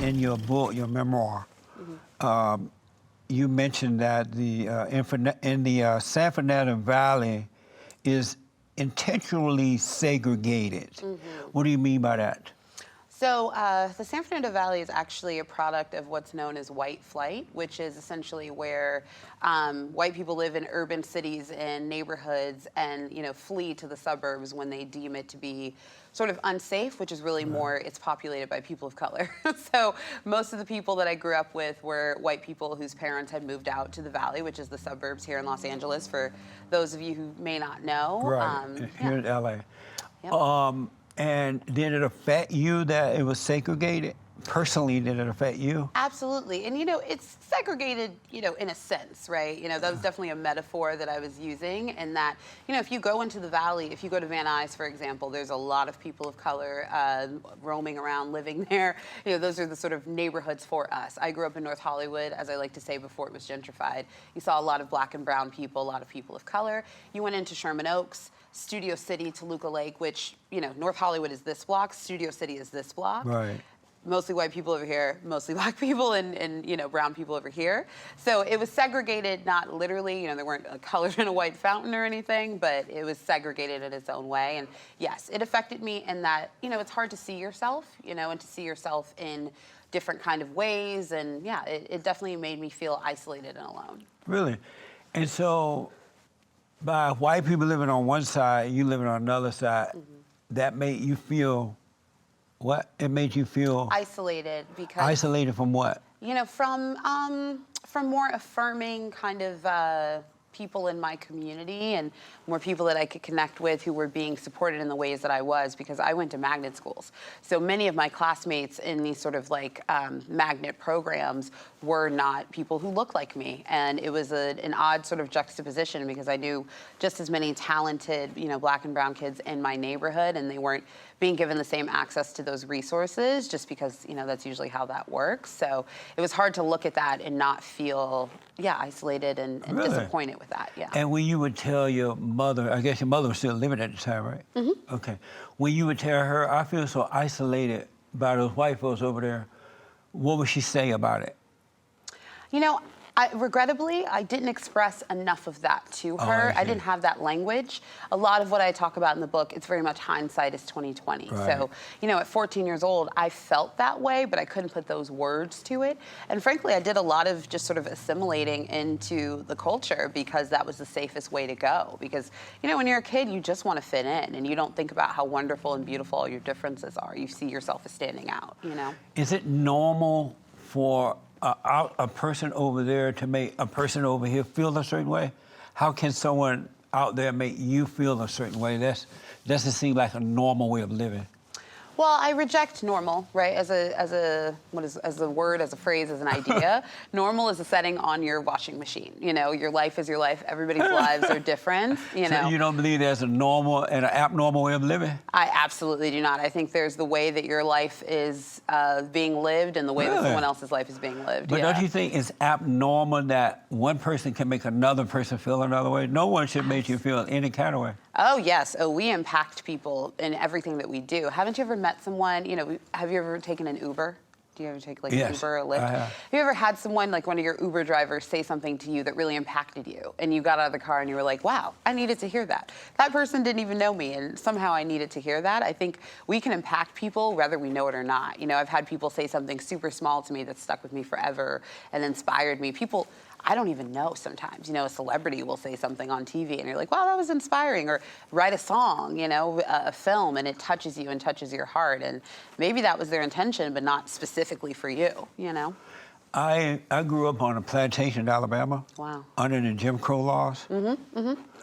in your book, your memoir, you mentioned that in the San Fernando Valley is intentionally segregated. What do you mean by that? So the San Fernando Valley is actually a product of what's known as white flight, which is essentially where white people live in urban cities and neighborhoods and flee to the suburbs when they deem it to be sort of unsafe, which is really more, it's populated by people of color. So most of the people that I grew up with were white people whose parents had moved out to the Valley, which is the suburbs here in Los Angeles, for those of you who may not know. Right, here in LA. Yep. And did it affect you that it was segregated? Personally, did it affect you? Absolutely. And, it's segregated, in a sense, right? That was definitely a metaphor that I was using. And that, if you go into the Valley, if you go to Van Nuys, for example, there's a lot of people of color roaming around, living there. Those are the sort of neighborhoods for us. I grew up in North Hollywood, as I like to say, before it was gentrified. You saw a lot of black and brown people, a lot of people of color. You went into Sherman Oaks, Studio City, Toluca Lake, which, North Hollywood is this block, Studio City is this block. Right. Mostly white people over here, mostly black people, and brown people over here. So it was segregated, not literally, there weren't colors in a white fountain or anything, but it was segregated in its own way. And yes, it affected me in that, it's hard to see yourself, and to see yourself in different kind of ways. And yeah, it definitely made me feel isolated and alone. Really? And so, by white people living on one side, you living on another side, that made you feel what? It made you feel isolated because isolated from what? From more affirming kind of people in my community and more people that I could connect with who were being supported in the ways that I was, because I went to magnet schools. So many of my classmates in these sort of magnet programs were not people who looked like me. And it was an odd sort of juxtaposition because I knew just as many talented, black and brown kids in my neighborhood, and they weren't being given the same access to those resources just because, that's usually how that works. So it was hard to look at that and not feel, isolated and Really? disappointed with that, And when you would tell your mother, I guess your mother was still living at the time, right? Okay. When you would tell her, I feel so isolated by those white folks over there, what would she say about it? Regrettably, I didn't express enough of that to her. I didn't have that language. A lot of what I talk about in the book, it's very much hindsight is 20/20. Right. So, at 14 years old, I felt that way, but I couldn't put those words to it. And frankly, I did a lot of just sort of assimilating into the culture because that was the safest way to go. Because, when you're a kid, you just want to fit in, and you don't think about how wonderful and beautiful all your differences are. You see yourself as standing out, Is it normal for a person over there to make a person over here feel a certain way? How can someone out there make you feel a certain way? That doesn't seem like a normal way of living. Well, I reject normal, right? As a word, as a phrase, as an idea. Normal is a setting on your washing machine. Your life is your life. Everybody's lives are different. So you don't believe there's a normal and an abnormal way of living? I absolutely do not. I think there's the way that your life is being lived and the way that someone else's life is being lived. But don't you think it's abnormal that one person can make another person feel another way? No one should make you feel any kind of way. Oh, yes. Oh, we impact people in everything that we do. Haven't you ever met someone, have you ever taken an Uber? Do you ever take an Uber or Lyft? Have you ever had someone, like one of your Uber drivers, say something to you that really impacted you? And you got out of the car and you were like, wow, I needed to hear that. That person didn't even know me, and somehow I needed to hear that. I think we can impact people whether we know it or not. I've had people say something super small to me that stuck with me forever and inspired me. People I don't even know sometimes. A celebrity will say something on TV and you're like, wow, that was inspiring. Or write a song, a film, and it touches you and touches your heart. And maybe that was their intention, but not specifically for you, I grew up on a plantation in Alabama. Wow. Under the Jim Crow laws.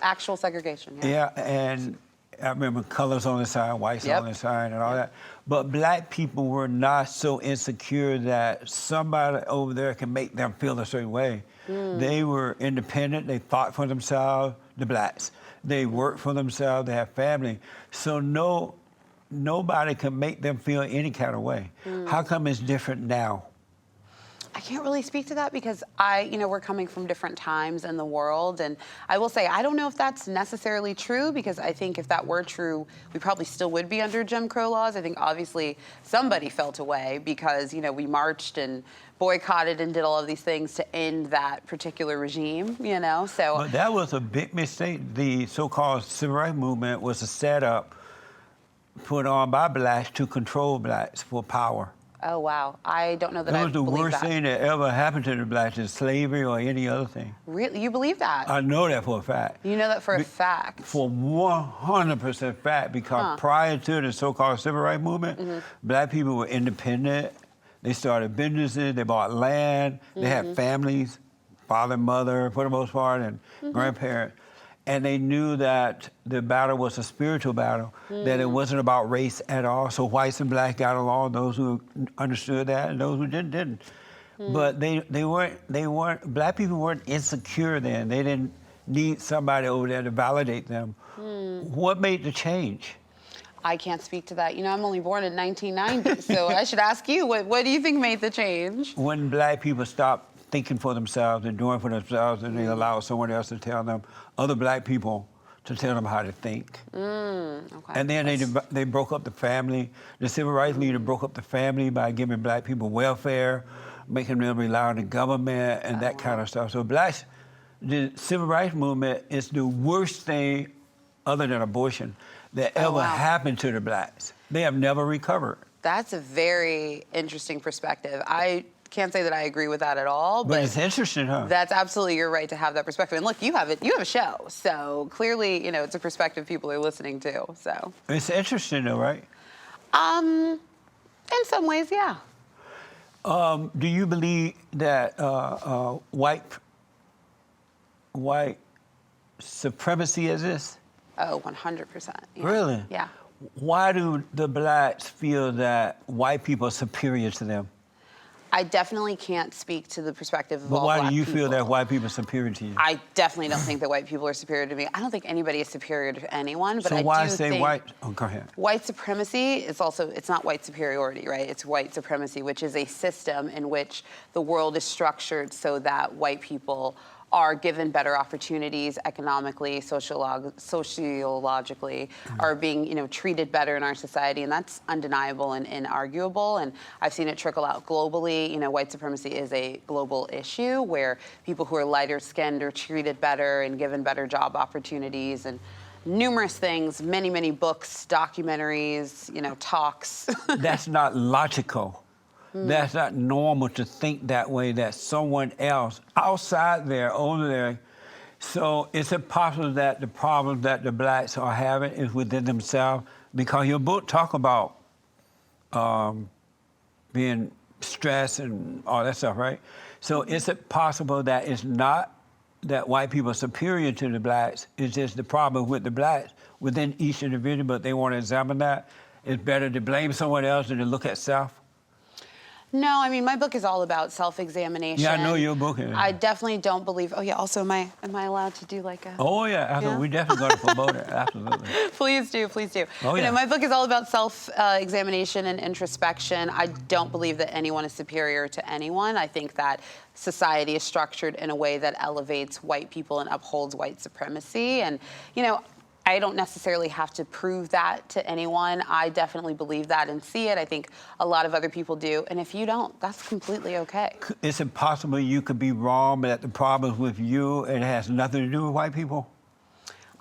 Actual segregation, Yeah, and I remember colors on the side, whites on the side, and all that. But black people were not so insecure that somebody over there can make them feel a certain way. They were independent. They thought for themselves, the blacks. They worked for themselves. They had family. So nobody can make them feel any kind of way. How come it's different now? I can't really speak to that because we're coming from different times in the world. And I will say, I don't know if that's necessarily true, because I think if that were true, we probably still would be under Jim Crow laws. I think obviously somebody felt away because, we marched and boycotted and did all of these things to end that particular regime, so. But that was a big mistake. The so-called civil rights movement was a setup put on by blacks to control blacks for power. Oh, wow. I don't know that I believe that. That was the worst thing that ever happened to the blacks in slavery or any other thing. Really? You believe that? I know that for a fact. You know that for a fact? For 100% fact, because prior to the so-called civil rights movement, black people were independent. They started businesses, they bought land, they had families, father, mother, for the most part, and grandparents. And they knew that the battle was a spiritual battle, that it wasn't about race at all. So whites and blacks got along, those who understood that and those who didn't. But they weren't, black people weren't insecure then. They didn't need somebody over there to validate them. What made the change? I can't speak to that. I'm only born in 1990, so I should ask you, what do you think made the change? When black people stopped thinking for themselves and doing for themselves, and they allowed someone else to tell them, other black people, to tell them how to think. Okay. And then they broke up the family. The civil rights leader broke up the family by giving black people welfare, making them rely on the government and that kind of stuff. So blacks, the civil rights movement is the worst thing, other than abortion, that ever happened to the blacks. They have never recovered. That's a very interesting perspective. I can't say that I agree with that at all, but it's interesting, huh? That's absolutely your right to have that perspective. And look, you have a show, so clearly, it's a perspective people are listening to. So it's interesting, though, right? In some ways, yeah. Do you believe that white supremacy exists? Oh, 100%. Yeah. Really? Yeah. Why do the blacks feel that white people are superior to them? I definitely can't speak to the perspective of all black people. But why do you feel that white people are superior to you? I definitely don't think that white people are superior to me. I don't think anybody is superior to anyone, but so I why do say think white? Oh, go ahead. White supremacy is also, it's not white superiority, right? It's white supremacy, which is a system in which the world is structured so that white people are given better opportunities economically, sociologically, are being, treated better in our society, and that's undeniable and inarguable. And I've seen it trickle out globally. White supremacy is a global issue where people who are lighter skinned are treated better and given better job opportunities and numerous things, many, many books, documentaries, talks. That's not logical. That's not normal to think that way, that someone else outside there, over there. So is it possible that the problem that the blacks are having is within themselves? Because your book talk about being stressed and all that stuff, right? So is it possible that it's not that white people are superior to the blacks, it's just the problem with the blacks within each individual, but they want to examine that? It's better to blame someone else than to look at self? No, I mean, my book is all about self-examination. Yeah, I know your book is. I definitely don't believe, also, am I allowed to do like a... Oh, yeah, absolutely. We definitely got to promote it, absolutely. Please do, please do. Oh, yeah. My book is all about self-examination and introspection. I don't believe that anyone is superior to anyone. I think that society is structured in a way that elevates white people and upholds white supremacy. And, I don't necessarily have to prove that to anyone. I definitely believe that and see it. I think a lot of other people do. And if you don't, that's completely okay. Is it possible you could be wrong, but that the problem's with you and it has nothing to do with white people?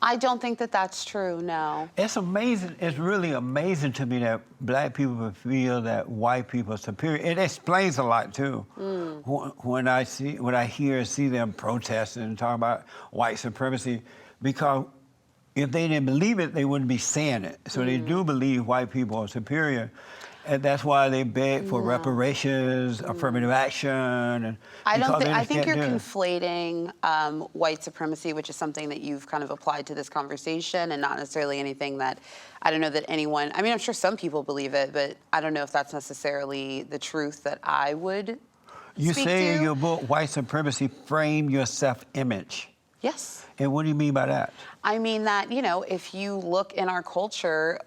I don't think that that's true, no. It's amazing. It's really amazing to me that black people feel that white people are superior. It explains a lot, too. When I hear and see them protesting and talking about white supremacy, because if they didn't believe it, they wouldn't be saying it. So they do believe white people are superior. And that's why they beg for reparations, affirmative action. And I think you're conflating white supremacy, which is something that you've kind of applied to this conversation, and not necessarily anything that, I don't know that anyone, I mean, I'm sure some people believe it, but I don't know if that's necessarily the truth that I would You speak say to. in your book, white supremacy frame your self-image. Yes. And what do you mean by that? I mean that, if you look in our culture,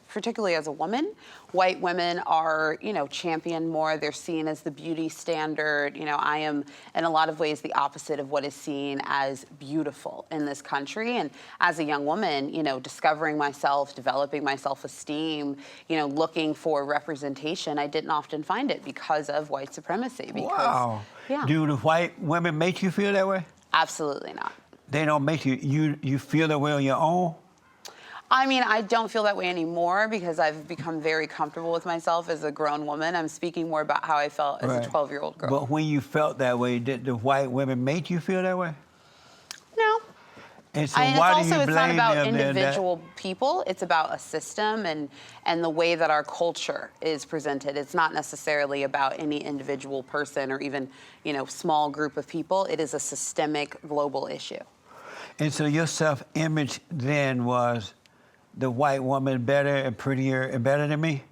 particularly as a woman, white women are, championed more. They're seen as the beauty standard. I am, in a lot of ways, the opposite of what is seen as beautiful in this country. And as a young woman, discovering myself, developing my self-esteem, looking for representation, I didn't often find it because of white supremacy. Wow. Yeah. Do the white women make you feel that way? Absolutely not. They don't make you feel that way on your own? I mean, I don't feel that way anymore because I've become very comfortable with myself as a grown woman. I'm speaking more about how I felt as a 12-year-old girl. But when you felt that way, did the white women make you feel that way? No. And so why do you blame them? It's not about individual people. It's about a system and the way that our culture is presented. It's not necessarily about any individual person or even, small group of people. It is a systemic global issue. And so your self-image then was the white woman better and prettier and better than me?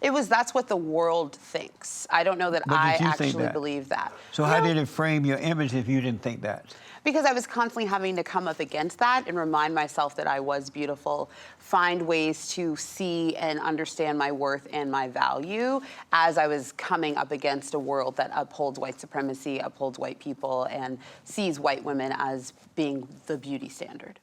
That's what the world thinks. I don't know that I actually believe that. So how did it frame your image if you didn't think that? Because I was constantly having to come up against that and remind myself that I was beautiful, find ways to see and understand my worth and my value as I was coming up against a world that upholds white supremacy, upholds white people, and sees white women as being the beauty standard.